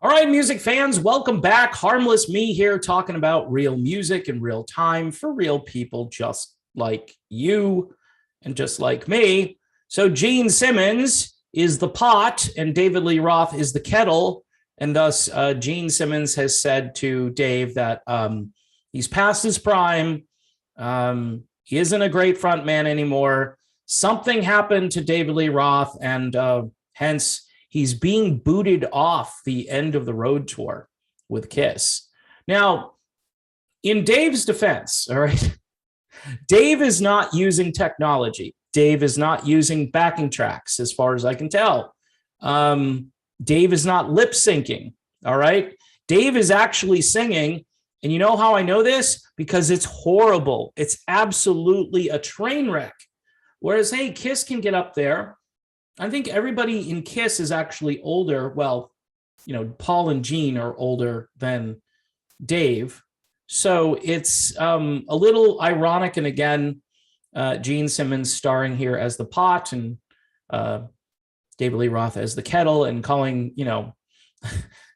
All right, music fans, welcome back. Harmless Me here talking about real music in real time for real people just like you and just like me. So Gene Simmons is the pot and David Lee Roth is the kettle. And thus, Gene Simmons has said to Dave that he's past his prime. He isn't a great front man anymore. Something happened to David Lee Roth, and hence he's being booted off the End of the Road tour with Kiss. Now, in Dave's defense, all right, Dave is not using technology. Dave is not using backing tracks, as far as I can tell. Dave is not lip syncing, all right? Dave is actually singing, and you know how I know this? Because it's horrible. It's absolutely a train wreck. Whereas, hey, Kiss can get up there. I think everybody in Kiss is actually older. Well, you know, Paul and Gene are older than Dave. So it's a little ironic. And again, Gene Simmons starring here as the pot and David Lee Roth as the kettle, and calling, you know,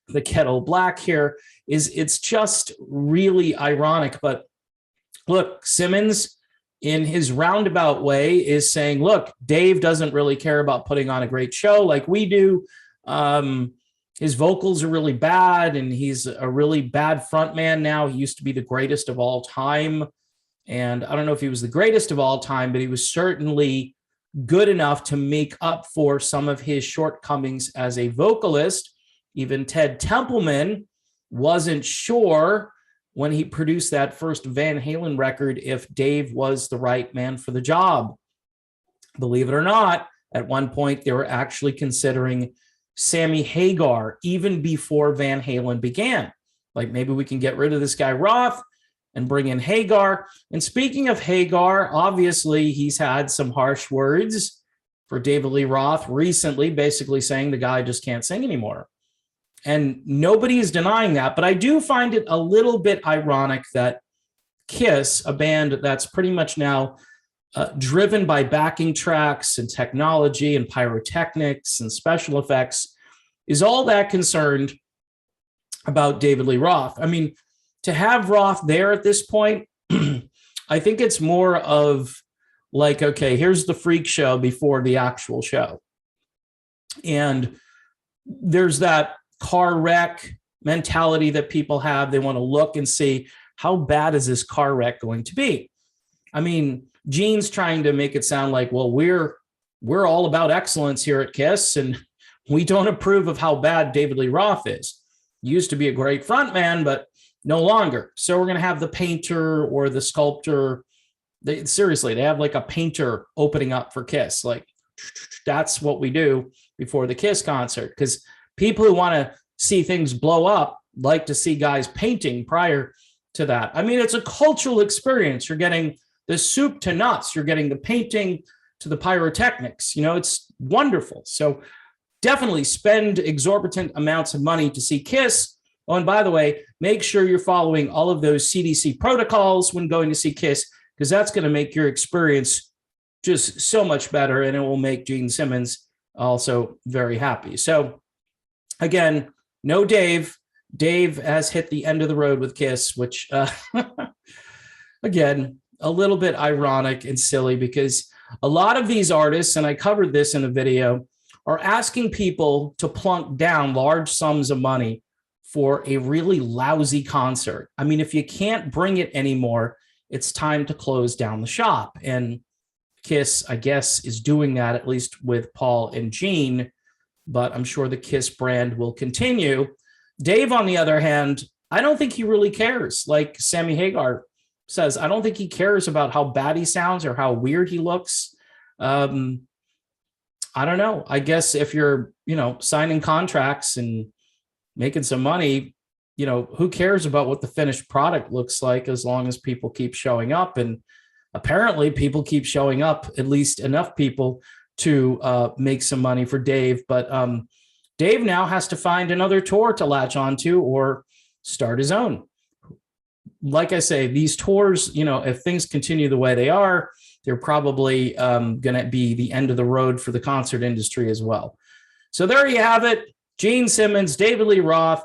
the kettle black here it's just really ironic. But look, Simmons, in his roundabout way, is saying, look, Dave doesn't really care about putting on a great show like we do. His vocals are really bad, and he's a really bad frontman now. He used to be the greatest of all time. And I don't know if he was the greatest of all time, but he was certainly good enough to make up for some of his shortcomings as a vocalist. Even Ted Templeman wasn't sure when he produced that first Van Halen record if Dave was the right man for the job. Believe it or not, at one point they were actually considering Sammy Hagar even before Van Halen began. Like, maybe we can get rid of this guy Roth and bring in Hagar. And speaking of Hagar, obviously he's had some harsh words for David Lee Roth recently, basically saying the guy just can't sing anymore. And nobody is denying that. But I do find it a little bit ironic that Kiss, a band that's pretty much now driven by backing tracks and technology and pyrotechnics and special effects, is all that concerned about David Lee Roth. I mean, to have Roth there at this point, I think it's more of like, okay, here's the freak show before the actual show. And there's that car wreck mentality that people have. They want to look and see, how bad is this car wreck going to be? I mean, Gene's trying to make it sound like, well, we're all about excellence here at Kiss, and we don't approve of how bad David Lee Roth is. Used to be a great frontman, but no longer. So we're going to have the painter or the sculptor. Seriously, they have like a painter opening up for Kiss. Like, that's what we do before the Kiss concert, because people who want to see things blow up like to see guys painting prior to that. I mean, it's a cultural experience. You're getting the soup to nuts. You're getting the painting to the pyrotechnics. You know, it's wonderful. So definitely spend exorbitant amounts of money to see Kiss. Oh, and by the way, make sure you're following all of those CDC protocols when going to see Kiss, because that's going to make your experience just so much better, and it will make Gene Simmons also very happy. So again, no Dave. Dave has hit the end of the road with Kiss, which, again, a little bit ironic and silly, because a lot of these artists, and I covered this in a video, are asking people to plunk down large sums of money for a really lousy concert. I mean, if you can't bring it anymore, it's time to close down the shop. And Kiss, I guess, is doing that, at least with Paul and Gene, but I'm sure the Kiss brand will continue. Dave, on the other hand, I don't think he really cares. Like Sammy Hagar says, I don't think he cares about how bad he sounds or how weird he looks. I don't know. I guess if you're, you know, signing contracts and making some money, you know, who cares about what the finished product looks like, as long as people keep showing up. And apparently people keep showing up, at least enough people to make some money for Dave. But Dave now has to find another tour to latch onto or start his own. Like I say, these tours, you know, if things continue the way they are, they're probably going to be the end of the road for the concert industry as well. So there you have it. Gene Simmons, David Lee Roth,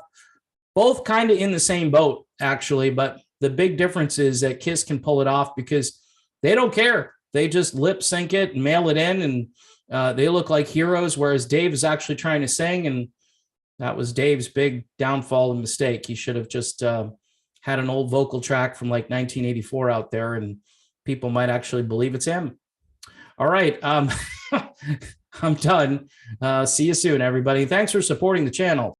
both kind of in the same boat, actually. But the big difference is that Kiss can pull it off because they don't care. They just lip sync it and mail it in, and they look like heroes, whereas Dave is actually trying to sing, and that was Dave's big downfall and mistake. He should have just had an old vocal track from like 1984 out there, and people might actually believe it's him. All right. I'm done. See you soon, everybody. Thanks for supporting the channel.